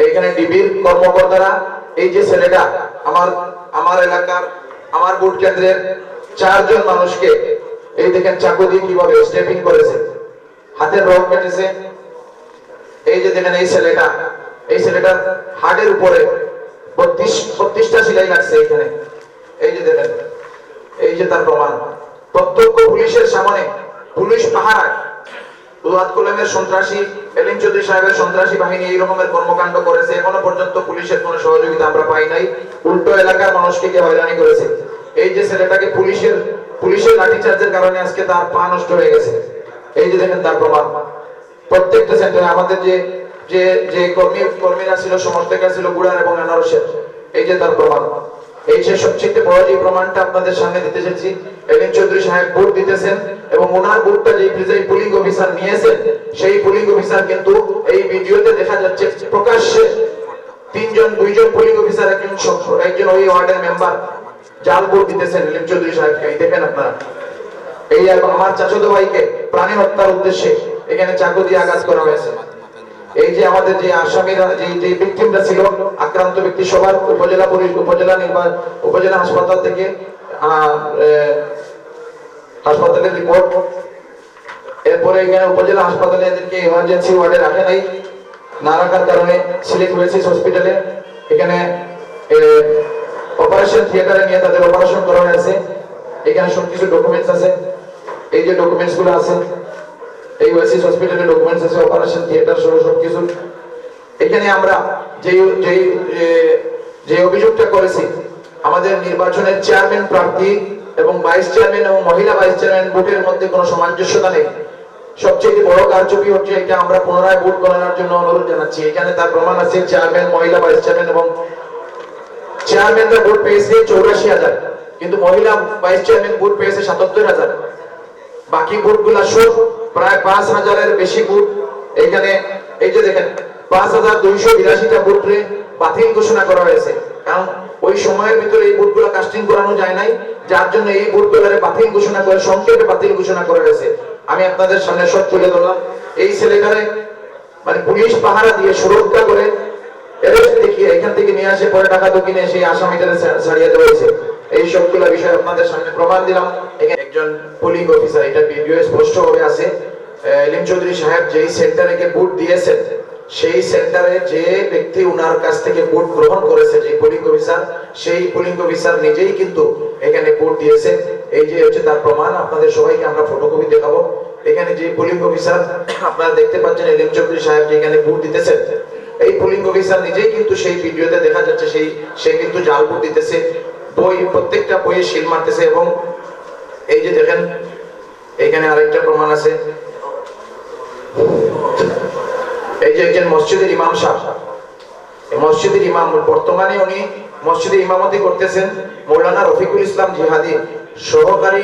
এইখানে ডিবির কর্মকর্তারা এই যে ছেলেটা আমার আমার এলাকার আমার ভোট কেন্দ্রের 4 জন মানুষকে এই দেখেন চাকু দিয়ে কিভাবে স্টেপিং করেছে, হাতের রক কেটেছে। এই যে দেখেন এই ছেলেটার হাড়ের উপরে 32টা সেলাই লাগছে এখানে। এই যে দেখেন, এই যে তার প্রমাণ। প্রত্যক্ষ পুলিশের সামনে, পুলিশ পাহারায় দুয়াত কলমের সন্ত্রাসী, এলিম চৌধুরী সাহেবের সন্ত্রাসী বাহিনী এই রকমের কর্মকাণ্ড করেছে। এখনো পর্যন্ত পুলিশের কোনো সহযোগিতা আমরা পাই নাই, উল্টো এলাকার মানুষকে গিয়ে হয়রানি করেছে। এই যে ছেলেটাকে পুলিশের লাঠিচার্জের কারণে আজকে তার পা নষ্ট হয়ে গেছে। এই যে দেখেন তার প্রমাণ। প্রত্যেকটা সেন্টারে আমাদের যে যে যে কর্মীরা ছিল, সমর্থকরা ছিল গুড়ার এবং আনারসের, এই যে তার প্রমাণ। এই যে সবচেয়ে বড় যে প্রমাণটা আপনাদের সামনে দিতে এসেছি, এলিম চৌধুরী সাহেব ভোট দিতেছেন এবং ওনার ভোটটা যে পুলিং অফিসার নিয়েছেন, সেই পুলিং অফিসার কিন্তু এই ভিডিওতে দেখা যাচ্ছে প্রকাশ্যে 2জন পুলিং অফিসার, একজন ওই ওয়ার্ডের মেম্বার জাল ভোট দিতেছেন এলিম চৌধুরী সাহেবকে। এই দেখেন আপনারা, এই আমার চাচাতো ভাইকে প্রাণী হত্যার উদ্দেশ্যে এখানে চাকু দিয়ে আঘাত করা হয়েছে। এই যে আমাদের যে আসামিরা, যে ভিকটিমরা ছিল, আক্রান্ত ব্যক্তি, সবার উপজেলা হাসপাতাল থেকে হাসপাতালের রিপোর্ট। এরপরে এখানে উপজেলা হাসপাতালে এদেরকে ইমার্জেন্সি ওয়ার্ডে রাখে নাই, না রাখার কারণে সিলেট ওয়েসিস হসপিটালে এখানে অপারেশন থিয়েটারে নিয়ে তাদের অপারেশন করা হয়েছে। এখানে সবকিছু ডকুমেন্টস আছে, এই যে ডকুমেন্টস গুলো আছে, এই ওয়েসিস হসপিটালের ডকুমেন্টস আছে, অপারেশন থিয়েটার সহ সবকিছু। এখানে আমরা যে অভিযোগটা করেছি, আমাদের নির্বাচনের চেয়ারম্যান প্রার্থী এবং ভাইস চেয়ারম্যান এবং মহিলা ভাইস চেয়ারম্যান ভোটের মধ্যে কোনো সামঞ্জস্যতা নেই। সবচেয়ে বড় কারচুপি হচ্ছে এটা, আমরা পুনরায় ভোট গণনার জন্য অনুরোধ জানাচ্ছি। এখানে তার প্রমাণ আছে, চেয়ারম্যান, মহিলা ভাইস চেয়ারম্যান এবং চেয়ারম্যানরা ভোট পেয়েছে 84,000, কিন্তু মহিলা ভাইস চেয়ারম্যান ভোট পেয়েছে 77,000। বাকি ভোটগুলা সব প্রায় 5,000-এর বেশি ভোট এখানে। এই যে দেখেন 5,282টা ভোটে বাতিল ঘোষণা করা হয়েছে, কারণ ওই সময়ের ভিতরে এই ভোটগুলো কাস্টিং করানো যায় নাই, যার জন্য এই ভোটগুলোরে বাতিল ঘোষণা করে, সংক্ষেপে বাতিল ঘোষণা করা হয়েছে। আমি আপনাদের সামনে সব তুলে ধরলাম। এই ছেলেটারে মানে পুলিশ পাহারা দিয়ে সুরক্ষা করে এরেস্ট দেখিয়ে এখান থেকে নিয়ে আসে, পরে টাকা তো কিনে সেই আসামিদের ছাড়িয়ে দেওয়া হয়েছে। এই সবগুলো বিষয় আপনাদের সামনে প্রমাণ দিলাম। এখানে একজন পুলিং অফিসার, এটা ভিডিও স্পষ্ট ভাবে আছে, এলিম চৌধুরী সাহেব যেই সেন্টারে ভোট দিয়েছেন, সেই সেন্টারে যে ব্যক্তি উনার কাছ থেকে ভোট গ্রহণ করেছে, যে পুলিং অফিসার, সেই পুলিং অফিসার নিজেই কিন্তু এখানে ভোট দিয়েছে। এই যে হচ্ছে তার প্রমাণ। আপনাদের সবাইকে আমরা ফটোকপি দেখাবো। এখানে যে পুলিং অফিসার আপনারা দেখতে পাচ্ছেন, এলিম চৌধুরী সাহেব যে এখানে ভোট দিতেছেন, এই পুলিং অফিসার নিজেই কিন্তু সেই ভিডিওতে দেখা যাচ্ছে সে কিন্তু জাল ভোট দিতেছে, প্রত্যেকটা বইয়ে সিল মারতেছে। এবং এই যে দেখেন এখানে আরেকটা প্রমাণ আছে, এই যে একজন মসজিদের ইমাম সাহেব, মসজিদের ইমাম, বর্তমানে উনি মসজিদে ইমামতি করতেছেন মৌলানা রফিকুল ইসলাম জিহাদি, সহকারী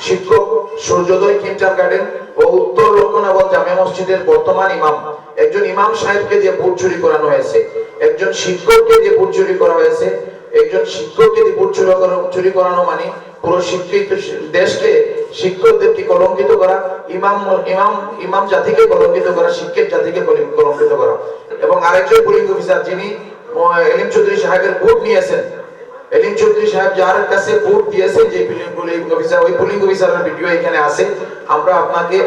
শিক্ষক, সূর্যোদয় কিন্টার গার্ডেন ও উত্তর লক্ষ্মণাবল জামে মসজিদের বর্তমান ইমাম। একজন ইমাম সাহেবকে দিয়ে ভোট চুরি করানো হয়েছে, একজন শিক্ষককে দিয়ে ভোট চুরি করা হয়েছে। একজন শিক্ষককে দিয়ে ভোট চুরি করানো মানে পুরো শিক্ষিত দেশকে, শিক্ষকদেরকে কলঙ্কিত করা, ইমাম জাতিকে কলঙ্কিত করা, শিক্ষক জাতিকে কলঙ্কিত করা। এবং আরেকজন পুলিং অফিসার যিনি এলিম চৌধুরী সাহেবের ভোট নিয়েছেন, এলিম চৌধুরী সাহেব যার কাছে ভোট দিয়েছেন, যে পুলিং অফিসার, ওই পুলিং অফিসারের ভিডিও এখানে আছে। আমরা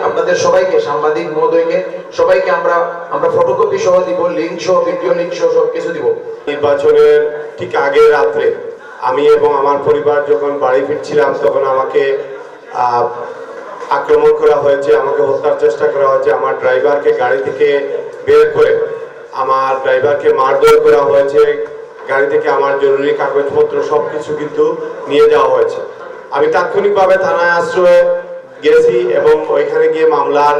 আপনাদের সবাইকে, সাংবাদিক মহোদয়কে সবাইকে আমরা ফটোকপি সহ দিব, লিঙ্ক সহ, ভিডিও লিঙ্ক সহ সবকিছু দিব। নির্বাচনের ঠিক আগের রাত্রে আমি এবং আমার পরিবার যখন বাড়ি ফিরছিলাম, তখন আমাকে আক্রমণ করা হয়েছে, আমাকে হত্যার চেষ্টা করা হয়েছে। আমার ড্রাইভারকে গাড়ি থেকে বের করে আমার ড্রাইভারকে মারধর করা হয়েছে, গাড়ি থেকে আমার জরুরি কাগজপত্র সবকিছু কিন্তু নিয়ে যাওয়া হয়েছে। আমি তাৎক্ষণিকভাবে থানায় আশ্রয়ে গেছি এবং ওইখানে গিয়ে মামলার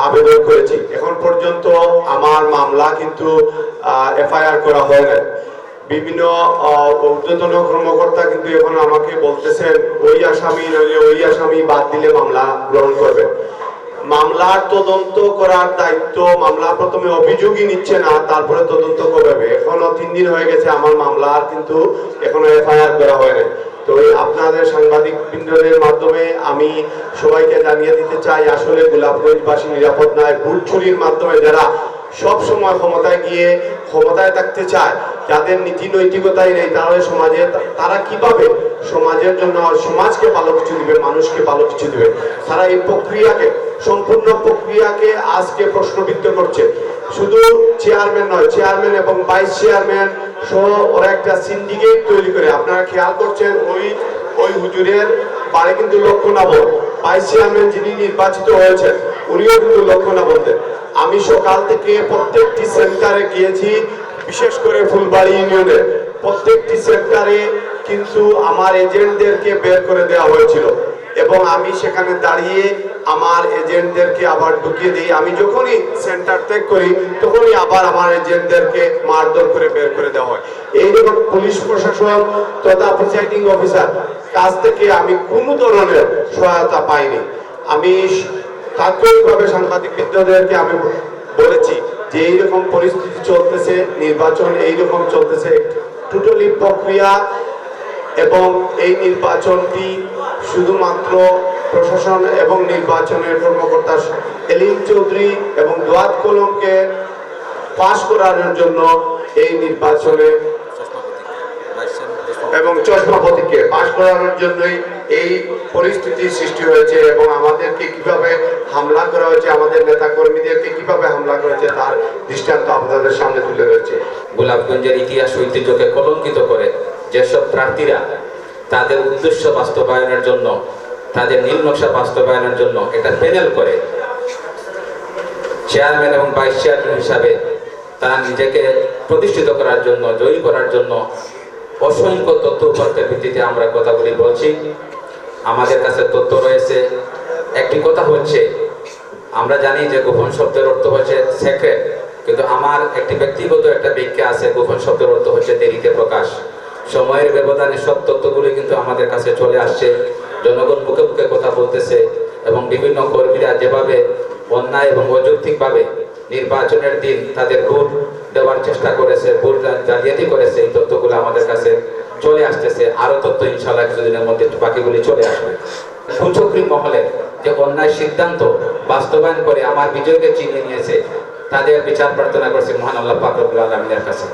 আবেদন করেছি। এখন পর্যন্ত আমার মামলা কিন্তু এফআইআর করা হয় না। বিভিন্ন ঊর্ধ্বতন কর্মকর্তা কিন্তু এখন আমাকে বলতেছেন ওই আসামি বাদ দিলে মামলা গ্রহণ করবে। মামলার তদন্ত করার দায়িত্ব, মামলা প্রথমে অভিযোগই নিচ্ছে না, তারপরে তদন্ত করবে। এখনো 3 দিন হয়ে গেছে আমার মামলার কিন্তু এখনো এফআইআর করা হয় না। তো আপনাদের সাংবাদিক বৃন্দদের মাধ্যমে আমি সবাইকে জানিয়ে দিতে চাই, আসলে গোলাপগঞ্জবাসী নিরাপদ নয়। ভোট চুরির মাধ্যমে যারা সব সময় ক্ষমতায় গিয়ে ক্ষমতায় থাকতে চায়, যাদের নীতি নৈতিকতাই নেই, তাহলে সমাজে তারা কিভাবে সমাজের জন্য সমাজকে ভালো কিছু দিবে, মানুষকে ভালো কিছু দিবে? তারা এই প্রক্রিয়াকে, সম্পূর্ণ প্রক্রিয়াকে আজকে প্রশ্নবিদ্ধ করছে। শুধু চেয়ারম্যান নয়, চেয়ারম্যান এবং ভাইস চেয়ারম্যান সহ ওরা একটা সিন্ডিকেট তৈরি করে, আপনারা খেয়াল করছেন ওই হুজুরের বাড়ি কিন্তু লক্ষ্যনাবন, ভাইস চেয়ারম্যান যিনি নির্বাচিত হয়েছেন উনিও কিন্তু লক্ষ্যনাবন্দের। আমি সকাল থেকে প্রত্যেকটি সেন্টারে গিয়েছি, বিশেষ করে ফুলবাড়ি ইউনিয়নের প্রত্যেকটি সেন্টারে কিন্তু আমার এজেন্টদেরকে বের করে দেওয়া হয়েছিল এবং আমি সেখানে দাঁড়িয়ে আমার এজেন্টদেরকে আবার ঢুকিয়ে দিই। আমি যখনই সেন্টার ত্যাগ করি তখনই আবার আমার এজেন্টদেরকে মারধর করে বের করে দেওয়া হয়। এইরকম পুলিশ প্রশাসন তথা প্রিসাইডিং অফিসার কাছ থেকে আমি কোনো ধরনের সহায়তা পাইনি। আমি তাৎক্ষণিকভাবে সাংবাদিক বিদ্যাদেরকে আমি বলেছি যে এইরকম পরিস্থিতি চলতেছে, নির্বাচন এইরকম চলতেছে, টোটালি প্রক্রিয়া, এবং এই নির্বাচনটি শুধুমাত্র প্রশাসন এবং নির্বাচনের কর্মকর্তা এলিম চৌধুরী এবং দোয়াত কলমকে পাশ করানোর জন্য এই নির্বাচনে এবং চশমাপতিকে পাশ করানোর জন্যই এই পরিস্থিতির সৃষ্টি হয়েছে এবং আমাদেরকে কিভাবে হামলা করা হয়েছে, আমাদের নেতা কর্মীদেরকে কিভাবে হামলা করেছে তার দৃষ্টান্ত আপনাদের সামনে তুলে ধরছে। গোলাপগঞ্জের ইতিহাস ঐতিহ্যকে কলঙ্কিত করে যেসব প্রার্থীরা তাদের উদ্দেশ্য বাস্তবায়নের জন্য, তাদের নীল নকশা বাস্তবায়নের জন্য একটা প্যানেল করে চেয়ারম্যান এবং ভাইস চেয়ারম্যান হিসাবে তারা নিজেকে প্রতিষ্ঠিত করার জন্য, জয়ী করার জন্য অসংখ্য তথ্য উপাত্তের ভিত্তিতে আমরা কথাগুলি বলছি। আমাদের কাছে তথ্য রয়েছে। একটি কথা হচ্ছে, আমরা জানি যে গোপন শব্দের অর্থ হচ্ছে সেক্রেট, কিন্তু আমার একটি ব্যক্তিগত একটা ব্যাখ্যা আছে, গোপন শব্দের অর্থ হচ্ছে দেরিতে প্রকাশ। সময়ের ব্যবধানে সব তথ্যগুলি কিন্তু আমাদের কাছে চলে আসছে, জনগণ মুখে মুখে কথা বলতেছে এবং বিভিন্ন কর্মীরা যেভাবে অন্যায় এবং অযৌক্তিকভাবে নির্বাচনের দিন তাদের ভোট দেওয়ার চেষ্টা করেছে, ভোট জালিয়াতি করেছে, এই তথ্যগুলো আমাদের কাছে চলে আসতেছে। আরো তথ্য ইনশাআল্লাহ কিছুদিনের মধ্যে বাকিগুলি চলে আসবে। কুচক্রী মহলে যে অন্যায় সিদ্ধান্ত বাস্তবায়ন করে আমার বিজয়কে চিনিয়ে নিয়েছে, তাদের বিচার প্রার্থনা করছে মহান আল্লাহ পাক রব্বুল আলামিনের কাছে।